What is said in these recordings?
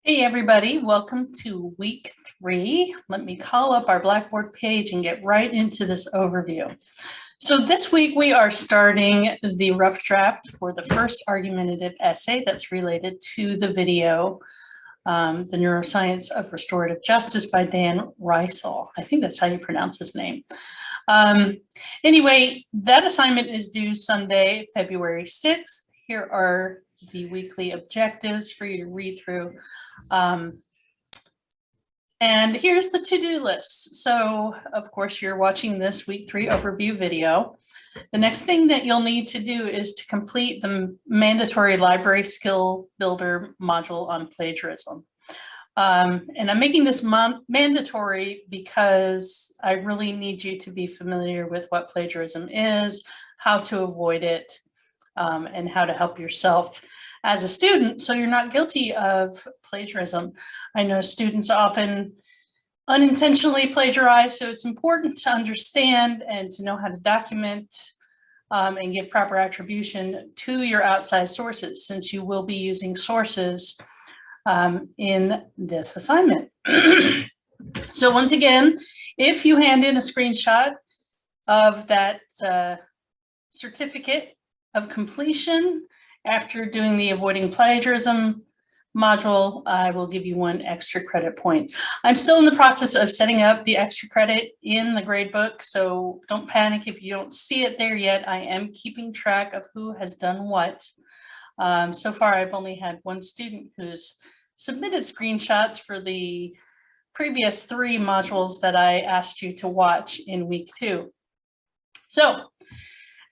Hey everybody, welcome to week 3. Let me call up our Blackboard page and get right into this overview. So this week we are starting the rough draft for the first argumentative essay that's related to the video, The Neuroscience of Restorative Justice by Dan Reisel. I think that's how you pronounce his name. Anyway, that assignment is due Sunday, February 6th. Here are the weekly objectives for you to read through. And here's the to-do list. So of course you're watching this week 3 overview video. The next thing that you'll need to do is to complete the mandatory library skill builder module on plagiarism. And I'm making this mandatory because I really need you to be familiar with what plagiarism is, how to avoid it, and how to help yourself as a student so you're not guilty of plagiarism. I know students often unintentionally plagiarize, so it's important to understand and to know how to document and give proper attribution to your outside sources, since you will be using sources in this assignment. So once again, if you hand in a screenshot of that certificate of completion after doing the avoiding plagiarism module, I will give you 1 extra credit point. I'm still in the process of setting up the extra credit in the gradebook, so don't panic if you don't see it there yet. I am keeping track of who has done what. So far, I've only had 1 student who's submitted screenshots for the previous 3 modules that I asked you to watch in week 2. So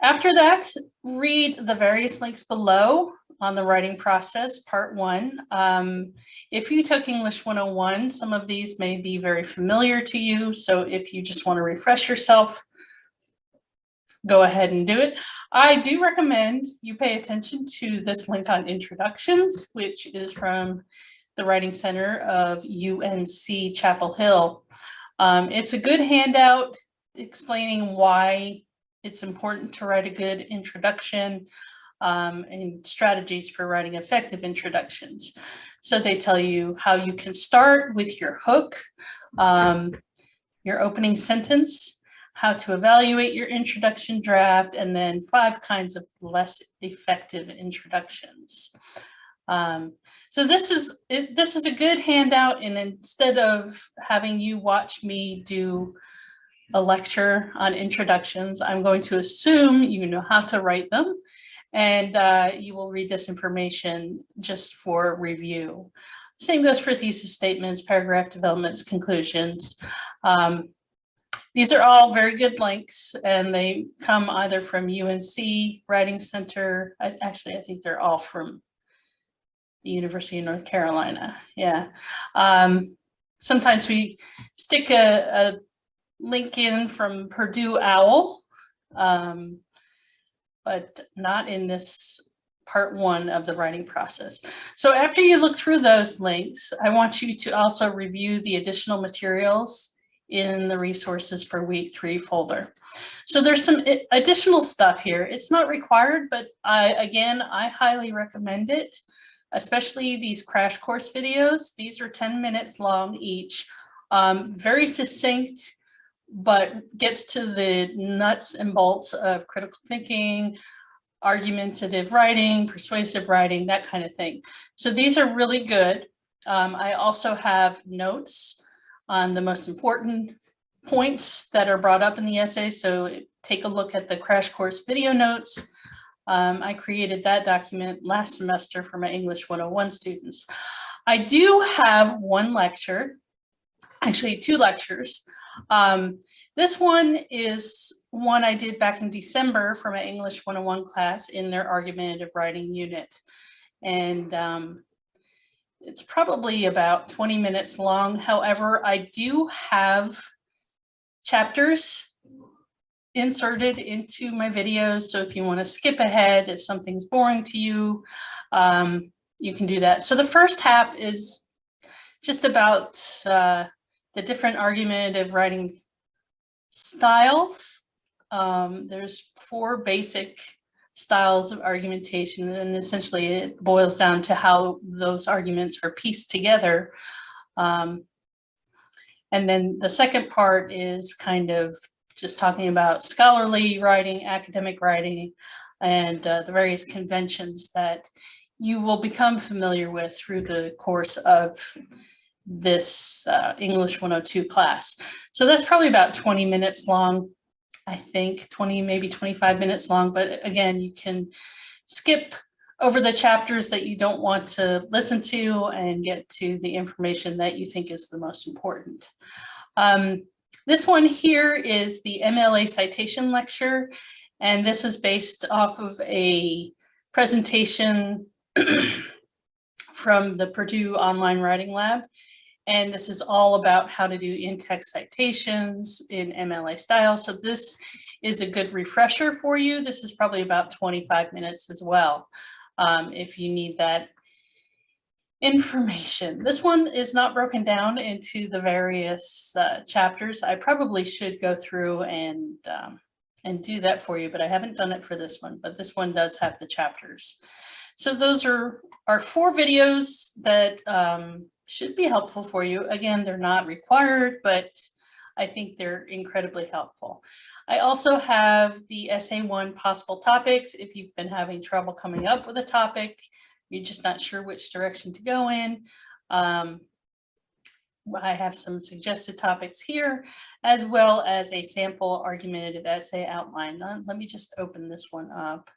after that, read the various links below on the writing process, part 1. If you took English 101, some of these may be very familiar to you. So if you just want to refresh yourself, go ahead and do it. I do recommend you pay attention to this link on introductions, which is from the Writing Center of UNC Chapel Hill. It's a good handout explaining why it's important to write a good introduction and strategies for writing effective introductions. So they tell you how you can start with your hook, your opening sentence, how to evaluate your introduction draft, and then 5 kinds of less effective introductions. So this is a good handout, and instead of having you watch me do a lecture on introductions, I'm going to assume you know how to write them, and you will read this information just for review. Same goes for thesis statements, paragraph developments, conclusions. These are all very good links, and they come either from UNC Writing Center. Actually, I think they're all from the University of North Carolina. Yeah. Sometimes we stick a link in from Purdue OWL, but not in this part 1 of the writing process. So after you look through those links, I want you to also review the additional materials in the resources for week 3 folder. So there's some additional stuff here. It's not required, but I highly recommend it, especially these crash course videos. These are 10 minutes long each, very succinct, but gets to the nuts and bolts of critical thinking, argumentative writing, persuasive writing, that kind of thing. So these are really good. I also have notes on the most important points that are brought up in the essay. So take a look at the crash course video notes. I created that document last semester for my English 101 students. I do have 1 lecture, actually 2 lectures. This one is one I did back in December for my English 101 class in their argumentative writing unit. And it's probably about 20 minutes long. However, I do have chapters inserted into my videos. So if you want to skip ahead, if something's boring to you, you can do that. So the first half is just about the different argumentative writing styles. There's 4 basic styles of argumentation, and essentially it boils down to how those arguments are pieced together. And then the second part is kind of just talking about scholarly writing, academic writing, and the various conventions that you will become familiar with through the course of this English 102 class. So that's probably about 20 minutes long, I think, 20, maybe 25 minutes long. But again, you can skip over the chapters that you don't want to listen to and get to the information that you think is the most important. This one here is the MLA citation lecture, and this is based off of a presentation from the Purdue Online Writing Lab. And this is all about how to do in-text citations in MLA style. So this is a good refresher for you. This is probably about 25 minutes as well, if you need that information. This one is not broken down into the various chapters. I probably should go through and do that for you, but I haven't done it for this one. But this one does have the chapters. So those are 4 videos that should be helpful for you. Again, they're not required, but I think they're incredibly helpful. I also have the Essay 1 possible topics. If you've been having trouble coming up with a topic, you're just not sure which direction to go in. I have some suggested topics here, as well as a sample argumentative essay outline. Let me just open this one up.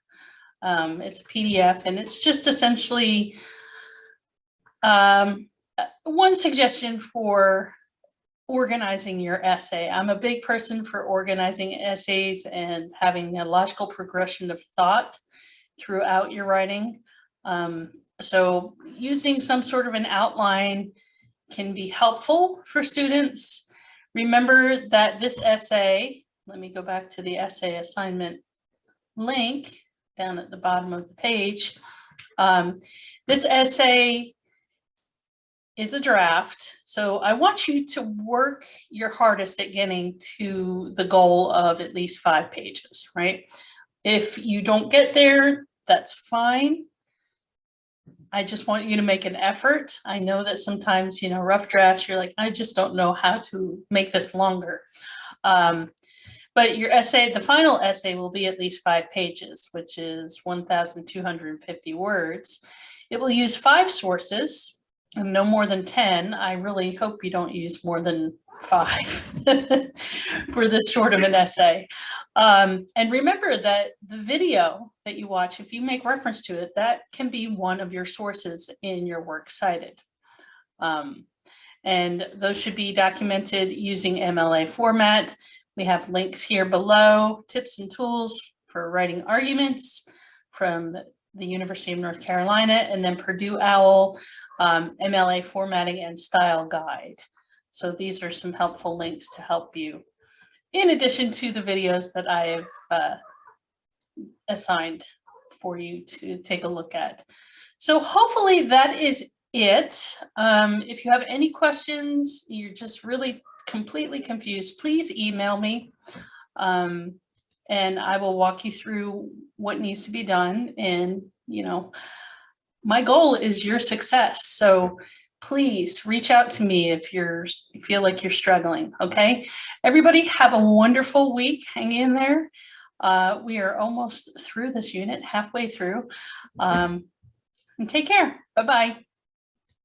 It's a PDF, and it's just essentially one suggestion for organizing your essay. I'm a big person for organizing essays and having a logical progression of thought throughout your writing. So using some sort of an outline can be helpful for students. Remember that this essay, let me go back to the essay assignment link down at the bottom of the page. This essay is a draft, so I want you to work your hardest at getting to the goal of at least 5 pages, right? If you don't get there, that's fine. I just want you to make an effort. I know that sometimes, you know, rough drafts, you're like, I just don't know how to make this longer. But your essay, the final essay, will be at least 5 pages, which is 1,250 words. It will use 5 sources and no more than 10. I really hope you don't use more than 5 for this short of an essay. And remember that the video that you watch, if you make reference to it, that can be one of your sources in your works cited. And those should be documented using MLA format. We have links here below, tips and tools for writing arguments from the University of North Carolina, and then Purdue OWL MLA formatting and style guide. So these are some helpful links to help you, in addition to the videos that I have assigned for you to take a look at. So hopefully that is it. If you have any questions, you're just really completely confused, please email me, and I will walk you through what needs to be done. And, you know, my goal is your success. So please reach out to me if you feel like you're struggling, okay? Everybody have a wonderful week. Hang in there. We are almost through this unit, halfway through. And take care. Bye-bye.